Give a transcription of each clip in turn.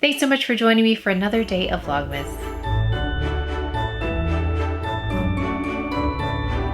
Thanks so much for joining me for another day of Vlogmas.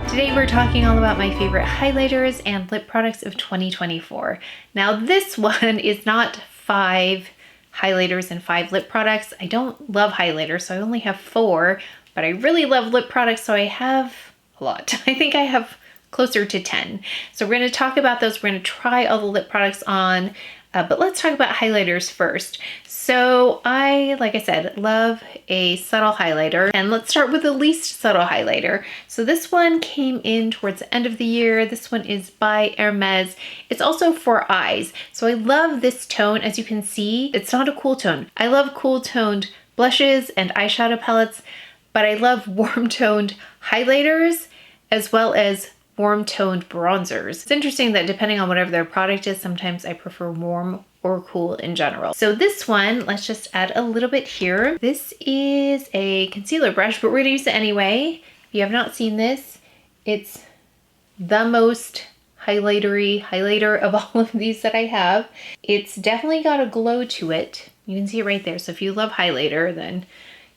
Today we're talking all about my favorite highlighters and lip products of 2024. Now this one is not 5 highlighters and 5 lip products. I don't love highlighters, so I only have 4, but I really love lip products, so I have a lot. I think I have closer to 10. So we're going to talk about those. We're going to try all the lip products on, but let's talk about highlighters first. So like I said, love a subtle highlighter, and let's start with the least subtle highlighter. So this one came in towards the end of the year. This one is by Hermes. It's also for eyes. So I love this tone. As you can see, it's not a cool tone. I love cool toned blushes and eyeshadow palettes, but I love warm toned highlighters as well as warm toned bronzers. It's interesting that depending on whatever their product is, sometimes I prefer warm or cool in general. So this one, let's just add a little bit here. This is a concealer brush, but we're gonna use it anyway. If you have not seen this, it's the most highlighter of all of these that I have. It's definitely got a glow to it. You can see it right there. So if you love highlighter, then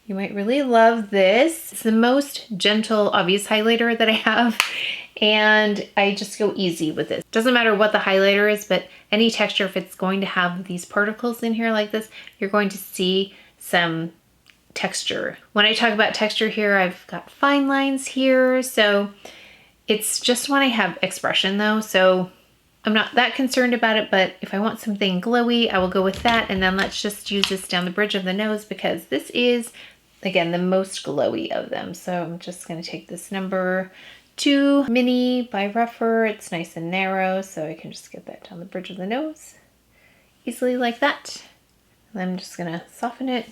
you might really love this. It's the most gentle, obvious highlighter that I have, and I just go easy with this. Doesn't matter what the highlighter is, but any texture, if it's going to have these particles in here like this, you're going to see some texture. When I talk about texture here, I've got fine lines here, so it's just when I have expression though, so I'm not that concerned about it, but if I want something glowy, I will go with that. And then let's just use this down the bridge of the nose because this is, again, the most glowy of them. So I'm just gonna take this number 2 mini by Rougher. It's nice and narrow, so I can just get that down the bridge of the nose easily like that. And I'm just gonna soften it,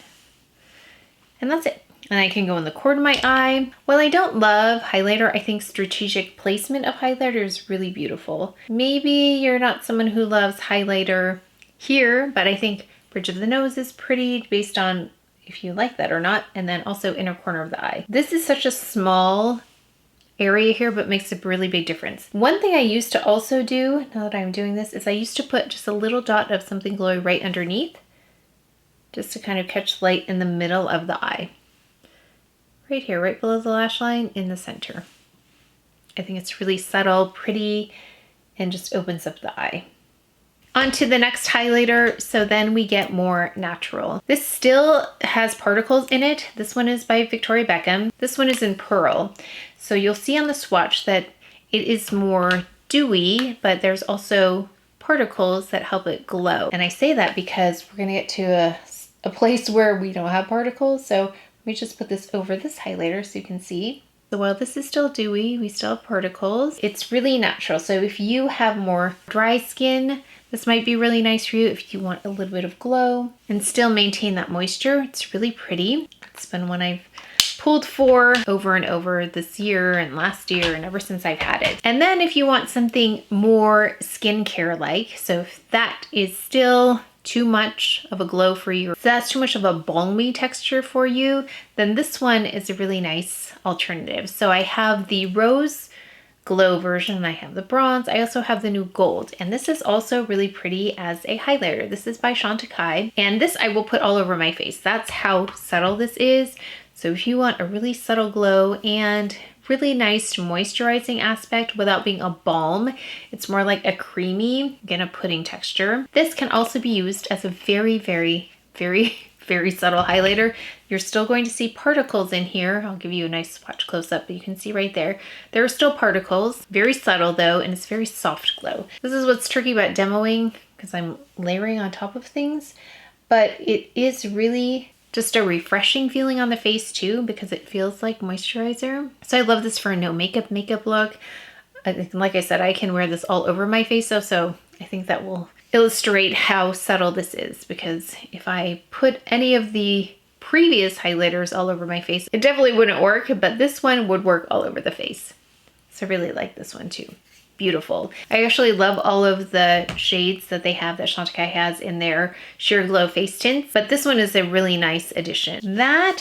and that's it. And I can go in the corner of my eye. While I don't love highlighter, I think strategic placement of highlighter is really beautiful. Maybe you're not someone who loves highlighter here, but I think bridge of the nose is pretty based on if you like that or not. And then also inner corner of the eye. This is such a small area here, but makes a really big difference. One thing I used to also do, now that I'm doing this, is I used to put just a little dot of something glowy right underneath, just to kind of catch light in the middle of the eye. Right here, right below the lash line in the center. I think it's really subtle, pretty, and just opens up the eye. On to the next highlighter, so then we get more natural. This still has particles in it. This one is by Victoria Beckham. This one is in Pearl. So you'll see on the swatch that it is more dewy, but there's also particles that help it glow. And I say that because we're gonna get to a place where we don't have particles, so let me just put this over this highlighter so you can see. So while this is still dewy, we still have particles. It's really natural. So if you have more dry skin, this might be really nice for you if you want a little bit of glow and still maintain that moisture. It's really pretty. It's been one I've pulled for over and over this year and last year and ever since I've had it. And then if you want something more skincare-like, so if that is still too much of a glow for you, if that's too much of a balmy texture for you, then this one is a really nice alternative. So I have the rose glow version, I have the bronze, I also have the new gold, and this is also really pretty as a highlighter. This is by Chantecaille, and this I will put all over my face. That's how subtle this is. So if you want a really subtle glow and really nice moisturizing aspect without being a balm, it's more like a creamy, again, a pudding texture. This can also be used as a very, very, very, very subtle highlighter. You're still going to see particles in here. I'll give you a nice swatch close up, but you can see right there. There are still particles, very subtle though, and it's very soft glow. This is what's tricky about demoing because I'm layering on top of things, but it is really just a refreshing feeling on the face too because it feels like moisturizer. So I love this for a no makeup look. Like I said, I can wear this all over my face though, so I think that will illustrate how subtle this is, because if I put any of the previous highlighters all over my face, it definitely wouldn't work, but this one would work all over the face. So I really like this one too. Beautiful. I actually love all of the shades that they have, that Chantecaille has in their Sheer Glow face tints, but this one is a really nice addition.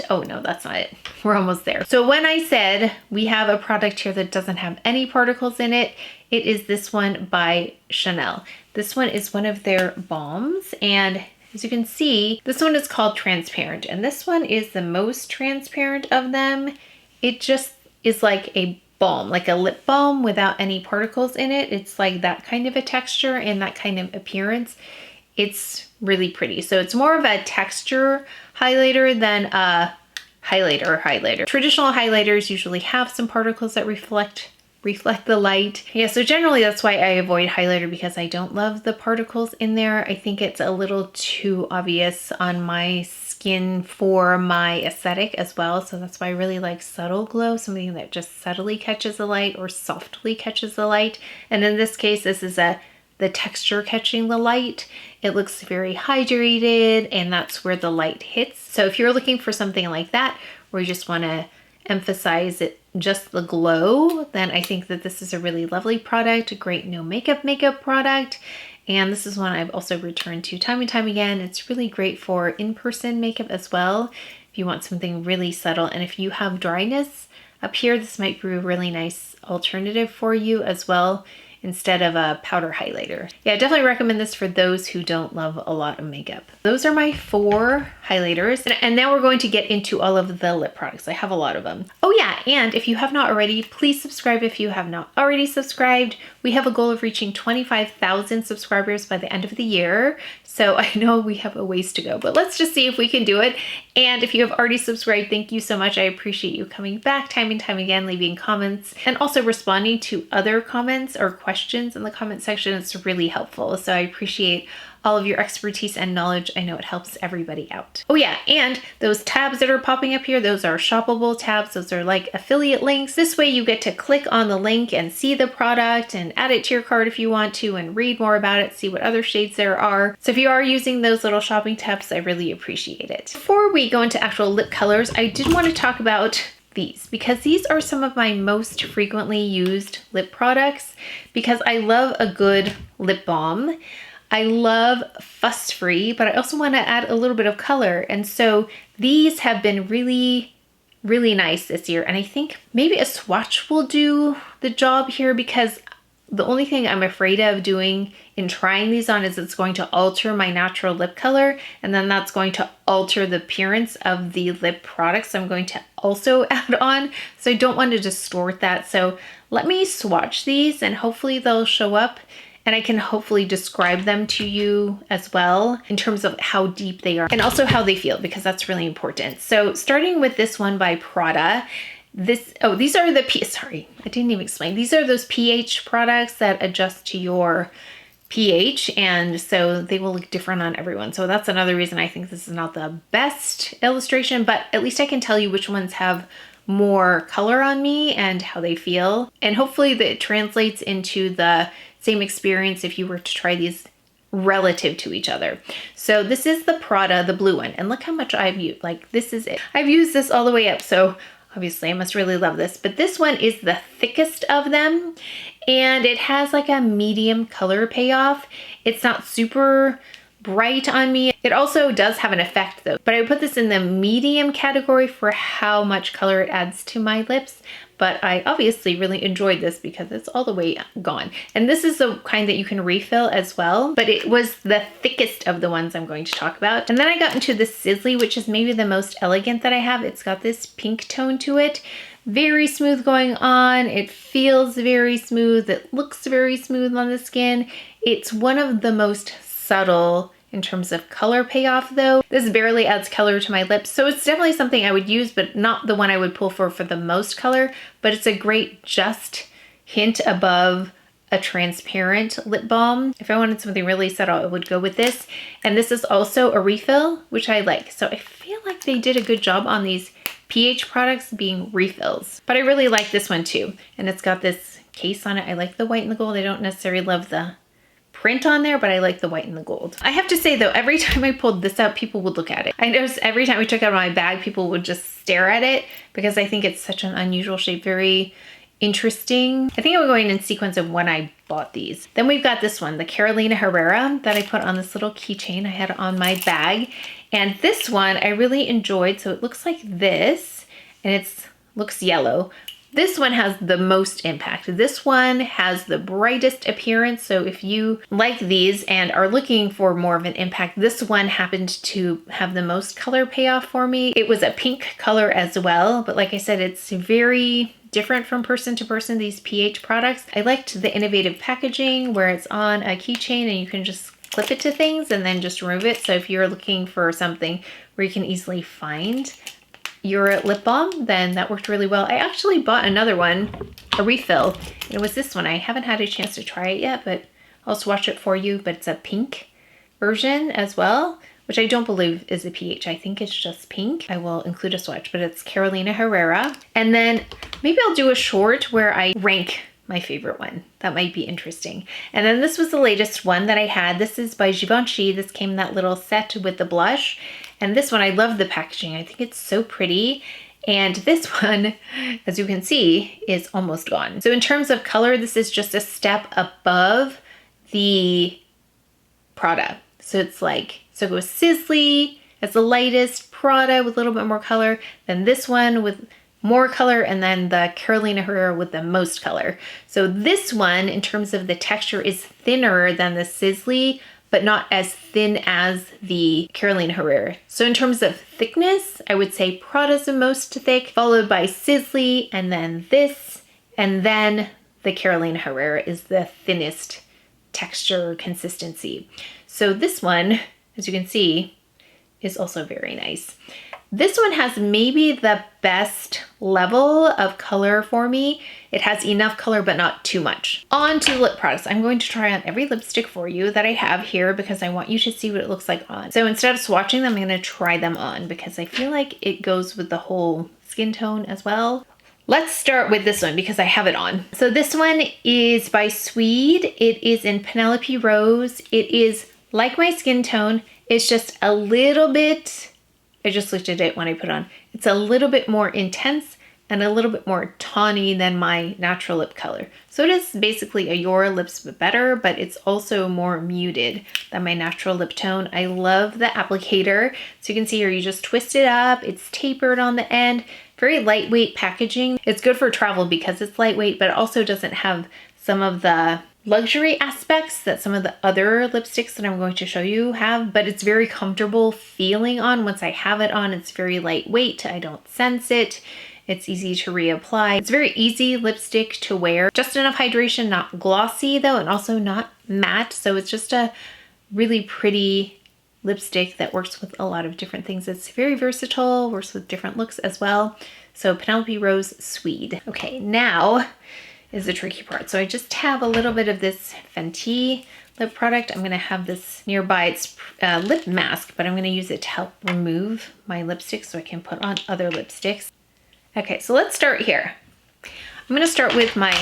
Oh no, that's not it. We're almost there. So when I said we have a product here that doesn't have any particles in it, it is this one by Chanel. This one is one of their balms, and As you can see, this one is called Transparent, and this one is the most transparent of them. It just is like a balm, like a lip balm without any particles in it. It's like that kind of a texture and that kind of appearance. It's really pretty. So it's more of a texture highlighter than a highlighter. Traditional highlighters usually have some particles that reflect the light. Yeah, so generally that's why I avoid highlighter, because I don't love the particles in there. I think it's a little too obvious on my skin for my aesthetic as well. So that's why I really like subtle glow, something that just subtly catches the light or softly catches the light. And in this case, this is the texture catching the light. It looks very hydrated, and that's where the light hits. So if you're looking for something like that, where you just want to emphasize it, just the glow, then I think that this is a really lovely product, a great no makeup product. And this is one I've also returned to time and time again. It's really great for in-person makeup as well, if you want something really subtle. And if you have dryness up here, this might be a really nice alternative for you as well, instead of a powder highlighter. Yeah, I definitely recommend this for those who don't love a lot of makeup. Those are my 4 highlighters. And now we're going to get into all of the lip products. I have a lot of them. Oh yeah, and if you have not already, please subscribe if you have not already subscribed. We have a goal of reaching 25,000 subscribers by the end of the year. So I know we have a ways to go, but let's just see if we can do it. And if you have already subscribed, thank you so much. I appreciate you coming back time and time again, leaving comments, and also responding to other comments or questions in the comment section. It's really helpful. So I appreciate all of your expertise and knowledge. I know it helps everybody out. Oh yeah, and those tabs that are popping up here, those are shoppable tabs. Those are like affiliate links. This way you get to click on the link and see the product and add it to your cart if you want to, and read more about it, see what other shades there are. So if you are using those little shopping tabs, I really appreciate it. Before we go into actual lip colors, I did want to talk about these, because these are some of my most frequently used lip products, because I love a good lip balm. I love fuss-free, but I also want to add a little bit of color. And so these have been really, really nice this year. And I think maybe a swatch will do the job here, because the only thing I'm afraid of doing in trying these on is it's going to alter my natural lip color, and then that's going to alter the appearance of the lip products I'm going to also add on. So I don't want to distort that. So let me swatch these, and hopefully they'll show up, and I can hopefully describe them to you as well in terms of how deep they are and also how they feel, because that's really important. So starting with this one by Prada, these are the, sorry, I didn't even explain. These are those pH products that adjust to your pH, and so they will look different on everyone. So that's another reason I think this is not the best illustration, but at least I can tell you which ones have more color on me and how they feel. And hopefully that translates into the same experience if you were to try these relative to each other. So this is the Prada, the blue one, and look how much I've used. Like, this is it. I've used this all the way up, so obviously I must really love this. But this one is the thickest of them, and it has like a medium color payoff. It's not super bright on me. It also does have an effect though, but I would put this in the medium category for how much color it adds to my lips. But I obviously really enjoyed this because it's all the way gone. And this is the kind that you can refill as well, but it was the thickest of the ones I'm going to talk about. And then I got into the Sisley, which is maybe the most elegant that I have. It's got this pink tone to it. Very smooth going on. It feels very smooth. It looks very smooth on the skin. It's one of the most subtle in terms of color payoff though. This barely adds color to my lips, so it's definitely something I would use, but not the one I would pull for the most color. But it's a great just hint above a transparent lip balm. If I wanted something really subtle, I would go with this. And this is also a refill, which I like. So I feel like they did a good job on these pH products being refills. But I really like this one too. And it's got this case on it. I like the white and the gold. I don't necessarily love the print on there, but I like the white and the gold. I have to say though, every time I pulled this out, people would look at it. I noticed every time we took out my bag, people would just stare at it because I think it's such an unusual shape, very interesting. I think I'm going in sequence of when I bought these. Then we've got this one, the Carolina Herrera, that I put on this little keychain I had on my bag. And this one I really enjoyed. So it looks like this, and it looks yellow. This one has the most impact. This one has the brightest appearance. So if you like these and are looking for more of an impact, this one happened to have the most color payoff for me. It was a pink color as well, but like I said, it's very different from person to person, these pH products. I liked the innovative packaging where it's on a keychain and you can just clip it to things and then just remove it. So if you're looking for something where you can easily find your lip balm, then that worked really well. I actually bought another one, a refill. It was this one. I haven't had a chance to try it yet, but I'll swatch it for you. But it's a pink version as well, which I don't believe is a pH. I think it's just pink. I will include a swatch, but it's Carolina Herrera. And then maybe I'll do a short where I rank my favorite one. That might be interesting. And then this was the latest one that I had. This is by Givenchy. This came in that little set with the blush. And this one, I love the packaging. I think it's so pretty. And this one, as you can see, is almost gone. So in terms of color, this is just a step above the Prada. So it's like, so it goes Sisley as the lightest, Prada with a little bit more color, then this one with more color, and then the Carolina Herrera with the most color. So this one, in terms of the texture, is thinner than the Sisley, but not as thin as the Carolina Herrera. So in terms of thickness, I would say Prada's the most thick, followed by Sisley, and then this, and then the Carolina Herrera is the thinnest texture consistency. So this one, as you can see, is also very nice. This one has maybe the best level of color for me. It has enough color, but not too much. On to the lip products. I'm going to try on every lipstick for you that I have here because I want you to see what it looks like on. So instead of swatching them, I'm gonna try them on because I feel like it goes with the whole skin tone as well. Let's start with this one because I have it on. So this one is by Sweed. It is in Penelope Rose. It is like my skin tone. It's just a little bit, I just looked at it when I put it on. It's a little bit more intense and a little bit more tawny than my natural lip color. So it is basically a Your Lips But Better, but it's also more muted than my natural lip tone. I love the applicator. So you can see here, you just twist it up. It's tapered on the end. Very lightweight packaging. It's good for travel because it's lightweight, but it also doesn't have some of the luxury aspects that some of the other lipsticks that I'm going to show you have, but it's very comfortable feeling on. Once I have it on, it's very lightweight. I don't sense it. It's easy to reapply. It's very easy lipstick to wear. Just enough hydration, not glossy though, and also not matte. So it's just a really pretty lipstick that works with a lot of different things. It's very versatile, works with different looks as well. So Penelope Rose Sweed. Okay, now is the tricky part. So I just have a little bit of this Fenty lip product. I'm gonna have this nearby. It's lip mask, but I'm gonna use it to help remove my lipstick so I can put on other lipsticks. Okay, so let's start here. I'm gonna start with my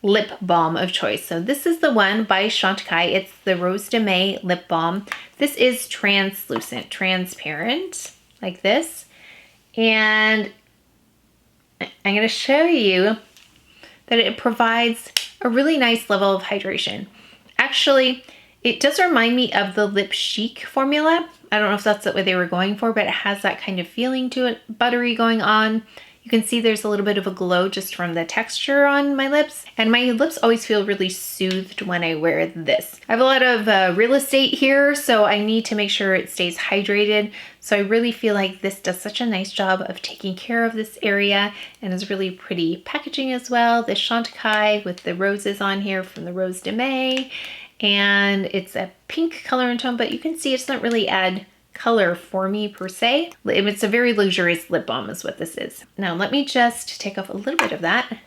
lip balm of choice. So this is the one by Chantecaille. It's the Rose de May lip balm. This is translucent, transparent, like this. And I'm gonna show you that it provides a really nice level of hydration. Actually, it does remind me of the Lip Chic formula. I don't know if that's what they were going for, but it has that kind of feeling to it, buttery going on. You can see there's a little bit of a glow just from the texture on my lips. And my lips always feel really soothed when I wear this. I have a lot of real estate here, so I need to make sure it stays hydrated. So I really feel like this does such a nice job of taking care of this area and is really pretty packaging as well. The Chantecaille with the roses on here from the Rose de May. And it's a pink color and tone, but you can see it doesn't really add color for me per se. It's a very luxurious lip balm is what this is. Now let me just take off a little bit of that.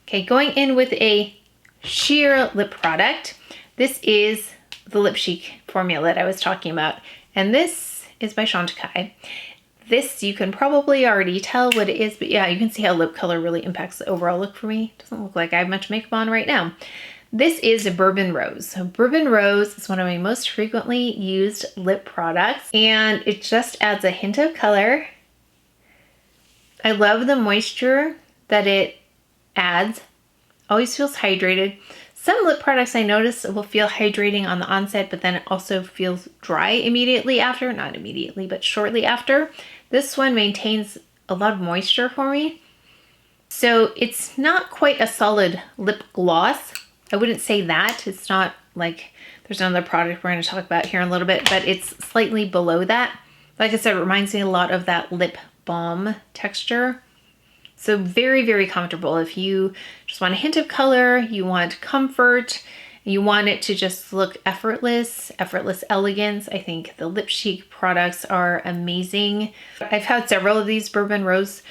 Okay, going in with a sheer lip product. This is the Lip Chic formula that I was talking about. And this is by Chantecaille. This, you can probably already tell what it is, but yeah, you can see how lip color really impacts the overall look for me. Doesn't look like I have much makeup on right now. This is a Bourbon Rose. So Bourbon Rose is one of my most frequently used lip products, and it just adds a hint of color. I love the moisture that it adds. Always feels hydrated. Some lip products I notice will feel hydrating on the onset, but then it also feels dry immediately after. Not immediately, but shortly after. This one maintains a lot of moisture for me. So it's not quite a solid lip gloss. I wouldn't say that. It's not like, there's another product we're going to talk about here in a little bit, but it's slightly below that. Like I said, it reminds me a lot of that lip balm texture. So very, very comfortable. If you just want a hint of color, you want comfort, you want it to just look effortless elegance, I think the Lip Chic products are amazing. I've had several of these Bourbon Rose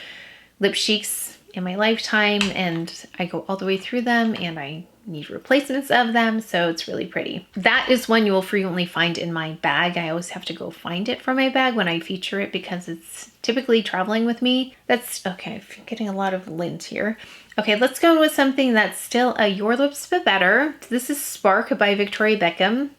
Lip Chics in my lifetime, and I go all the way through them, and I need replacements of them, so it's really pretty. That is one you will frequently find in my bag. I always have to go find it from my bag when I feature it because it's typically traveling with me. That's okay. I'm getting a lot of lint here. Okay, let's go with something that's still a Your Lips But Better. This is Spark by Victoria Beckham.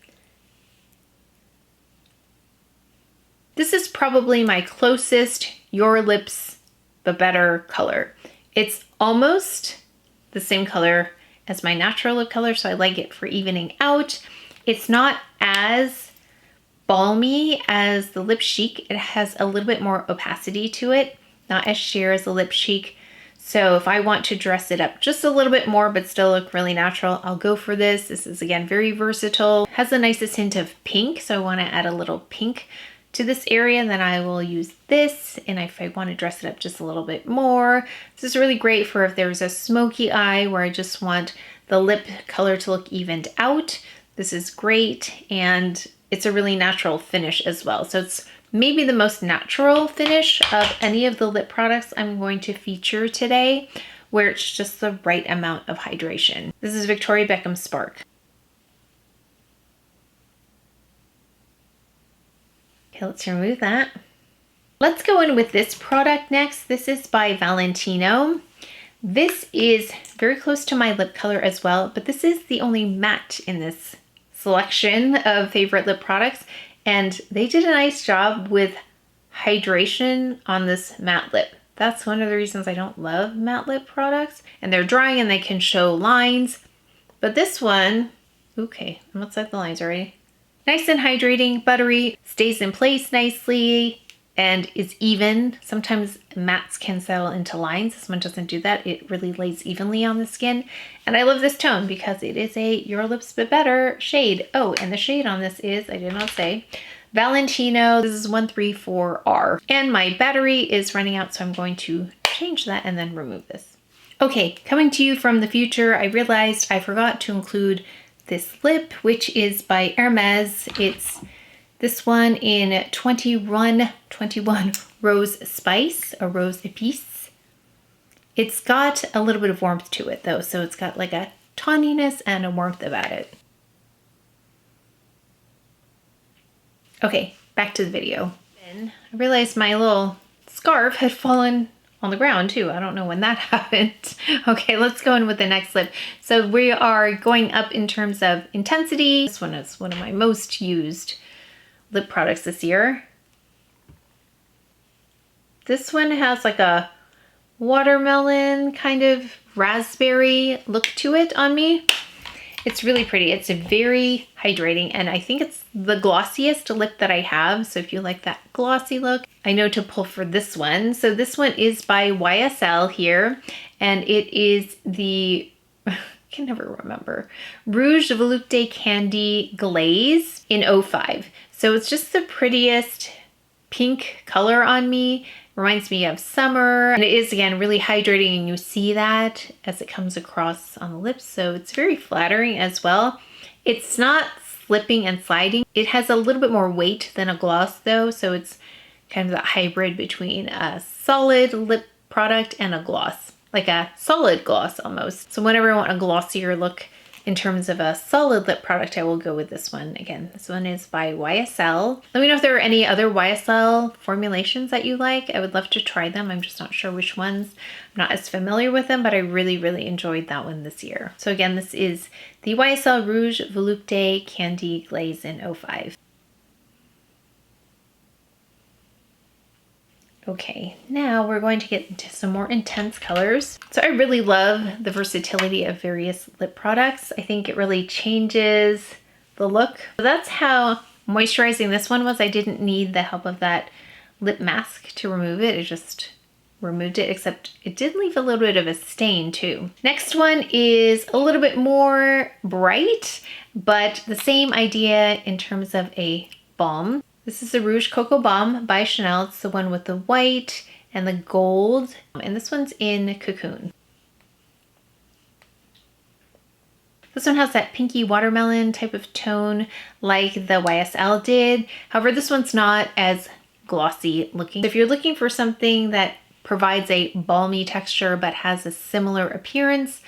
This is probably my closest Your Lips But Better color. It's almost the same color as my natural lip color, so I like it for evening out. It's not as balmy as the Lip Chic. It has a little bit more opacity to it, not as sheer as the Lip Chic. So if I want to dress it up just a little bit more but still look really natural, I'll go for this. This is, again, very versatile. Has the nicest hint of pink, so I want to add a little pink to this area, and then I will use this. And if I want to dress it up just a little bit more, this is really great for if there's a smoky eye where I just want the lip color to look evened out. This is great, and it's a really natural finish as well. So it's maybe the most natural finish of any of the lip products I'm going to feature today, where it's just the right amount of hydration. This is Victoria Beckham Spark. Okay, let's remove that. Let's go in with this product next. This is by Valentino. This is very close to my lip color as well, but this is the only matte in this selection of favorite lip products, and they did a nice job with hydration on this matte lip. That's one of the reasons I don't love matte lip products, and they're drying and they can show lines, but this one, okay, I'm outside the lines already. Nice and hydrating, buttery, stays in place nicely, and is even. Sometimes mattes can settle into lines. This one doesn't do that. It really lays evenly on the skin. And I love this tone because it is a Your Lips But Better shade. Oh, and the shade on this is, I did not say, Valentino. This is 134R. And my battery is running out, so I'm going to change that and then remove this. Okay, coming to you from the future, I realized I forgot to include this lip, which is by Hermes. It's this one in 21 Rose Spice, or Rose Épice. It's got a little bit of warmth to it though, so it's got like a tawniness and a warmth about it. Okay, back to the video. Then I realized my little scarf had fallen on the ground too. I don't know when that happened. Okay, let's go in with the next lip. So we are going up in terms of intensity. This one is one of my most used lip products this year. This one has like a watermelon kind of raspberry look to it on me. It's really pretty. It's a very hydrating, and I think it's the glossiest lip that I have. So if you like that glossy look, I know to pull for this one. So this one is by YSL here, and it is the, I can never remember, Rouge Volupte Candy Glaze in 05. So it's just the prettiest pink color on me. Reminds me of summer, and it is, again, really hydrating, and you see that as it comes across on the lips, so it's very flattering as well. It's not slipping and sliding. It has a little bit more weight than a gloss though, so it's kind of that hybrid between a solid lip product and a gloss, like a solid gloss almost. So whenever I want a glossier look in terms of a solid lip product, I will go with this one. Again, this one is by YSL. Let me know if there are any other YSL formulations that you like. I would love to try them. I'm just not sure which ones. I'm not as familiar with them, but I really, really enjoyed that one this year. So again, this is the YSL Rouge Volupte Candy Glaze in 05. Okay, now we're going to get into some more intense colors. So I really love the versatility of various lip products. I think it really changes the look. So that's how moisturizing this one was. I didn't need the help of that lip mask to remove it. It just removed it, except it did leave a little bit of a stain too. Next one is a little bit more bright, but the same idea in terms of a balm. This is the Rouge Coco Balm by Chanel. It's the one with the white and the gold, and this one's in Cocoon. This one has that pinky watermelon type of tone like the YSL did. However, this one's not as glossy looking. If you're looking for something that provides a balmy texture but has a similar appearance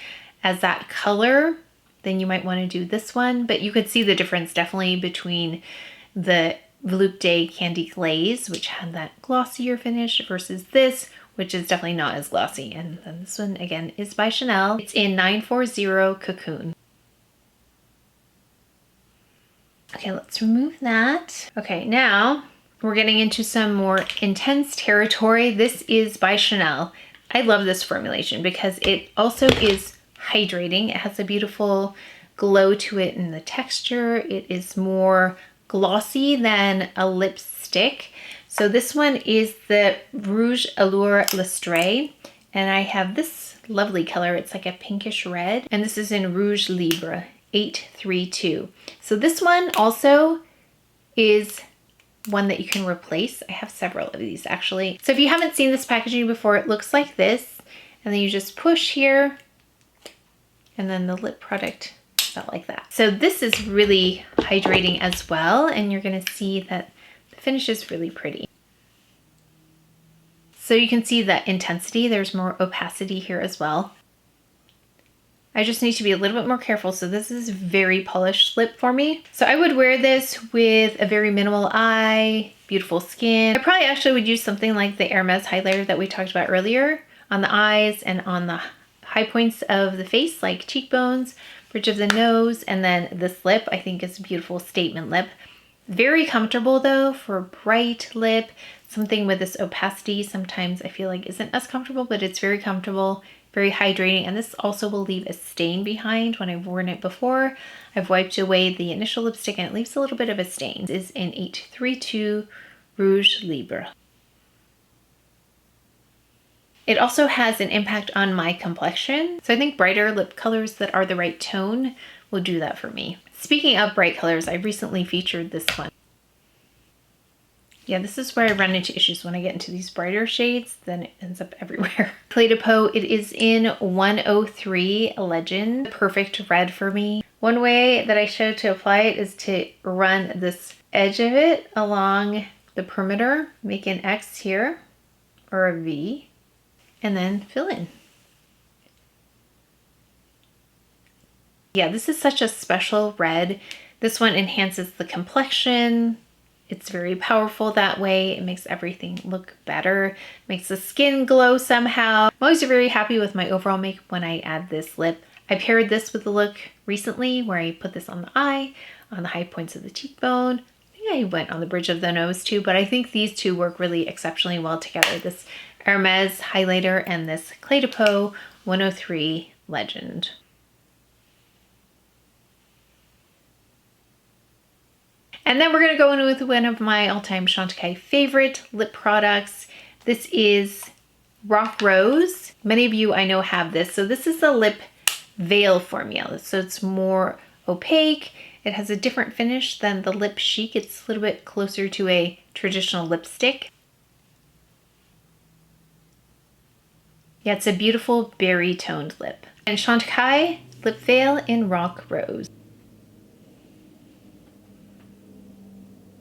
as that color, then you might want to do this one. But you could see the difference definitely between the Volupte Candy Glaze, which had that glossier finish, versus this, which is definitely not as glossy. And then this one again is by Chanel. It's in 940 Cocoon. Okay, let's remove that. Okay, now we're getting into some more intense territory. This is by Chanel. I love this formulation because it also is hydrating. It has a beautiful glow to it in the texture. It is more glossy than a lipstick. So this one is the Rouge Allure Lustre, and I have this lovely color. It's like a pinkish red, and this is in Rouge LIbre 832. So this one also is one that you can replace. I have several of these actually. So if you haven't seen this packaging before, it looks like this, and then you just push here, and then the lip product comes out like that. So this is really hydrating as well, and you're gonna see that the finish is really pretty. So you can see that intensity, there's more opacity here as well. I just need to be a little bit more careful. So this is very polished lip for me. So I would wear this with a very minimal eye, beautiful skin. I probably actually would use something like the Hermes Highlighter that we talked about earlier on the eyes and on the high points of the face, like cheekbones, bridge of the nose, and then this lip I think is a beautiful statement lip. Very comfortable though for a bright lip. Something with this opacity sometimes I feel like isn't as comfortable, but it's very comfortable, very hydrating, and this also will leave a stain behind. When I've worn it before, I've wiped away the initial lipstick and it leaves a little bit of a stain. This is in 832 Rouge LIbre. It also has an impact on my complexion. So I think brighter lip colors that are the right tone will do that for me. Speaking of bright colors, I recently featured this one. Yeah, this is where I run into issues when I get into these brighter shades, then it ends up everywhere. Clé de Peau, it is in 103 Legend. Perfect red for me. One way that I show to apply it is to run this edge of it along the perimeter, make an X here, or a V, and then fill in. Yeah, this is such a special red. This one enhances the complexion. It's very powerful that way. It makes everything look better, makes the skin glow somehow. I'm always very happy with my overall makeup when I add this lip. I paired this with the look recently where I put this on the eye, on the high points of the cheekbone. I think I went on the bridge of the nose too, but I think these two work really exceptionally well together. This Hermes Highlighter and this Clé de Peau 103 Legend. And then we're going to go in with one of my all-time Chantecaille favorite lip products. This is Rock Rose. Many of you I know have this. So this is the lip veil formula. So it's more opaque. It has a different finish than the Lip Chic. It's a little bit closer to a traditional lipstick. Yeah, it's a beautiful berry toned lip. And Chantecaille lip veil in Rock Rose.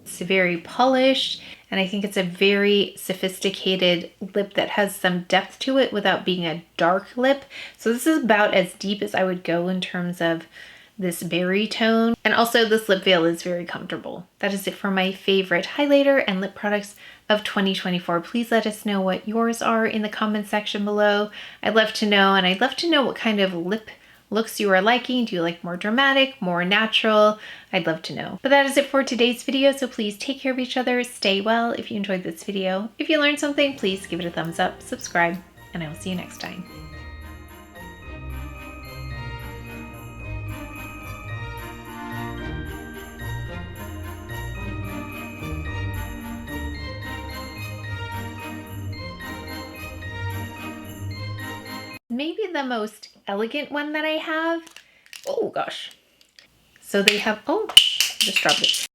It's very polished, and I think it's a very sophisticated lip that has some depth to it without being a dark lip. So this is about as deep as I would go in terms of this berry tone. And also this lip veil is very comfortable. That is it for my favorite highlighter and lip products of 2024. Please let us know what yours are in the comment section below. I'd love to know, and I'd love to know what kind of lip looks you are liking. Do you like more dramatic, more natural? I'd love to know. But that is it for today's video, so please take care of each other, stay well if you enjoyed this video. If you learned something, please give it a thumbs up, subscribe, and I will see you next time. maybe the most elegant one that I have. Oh gosh. So they have, oh, just dropped it.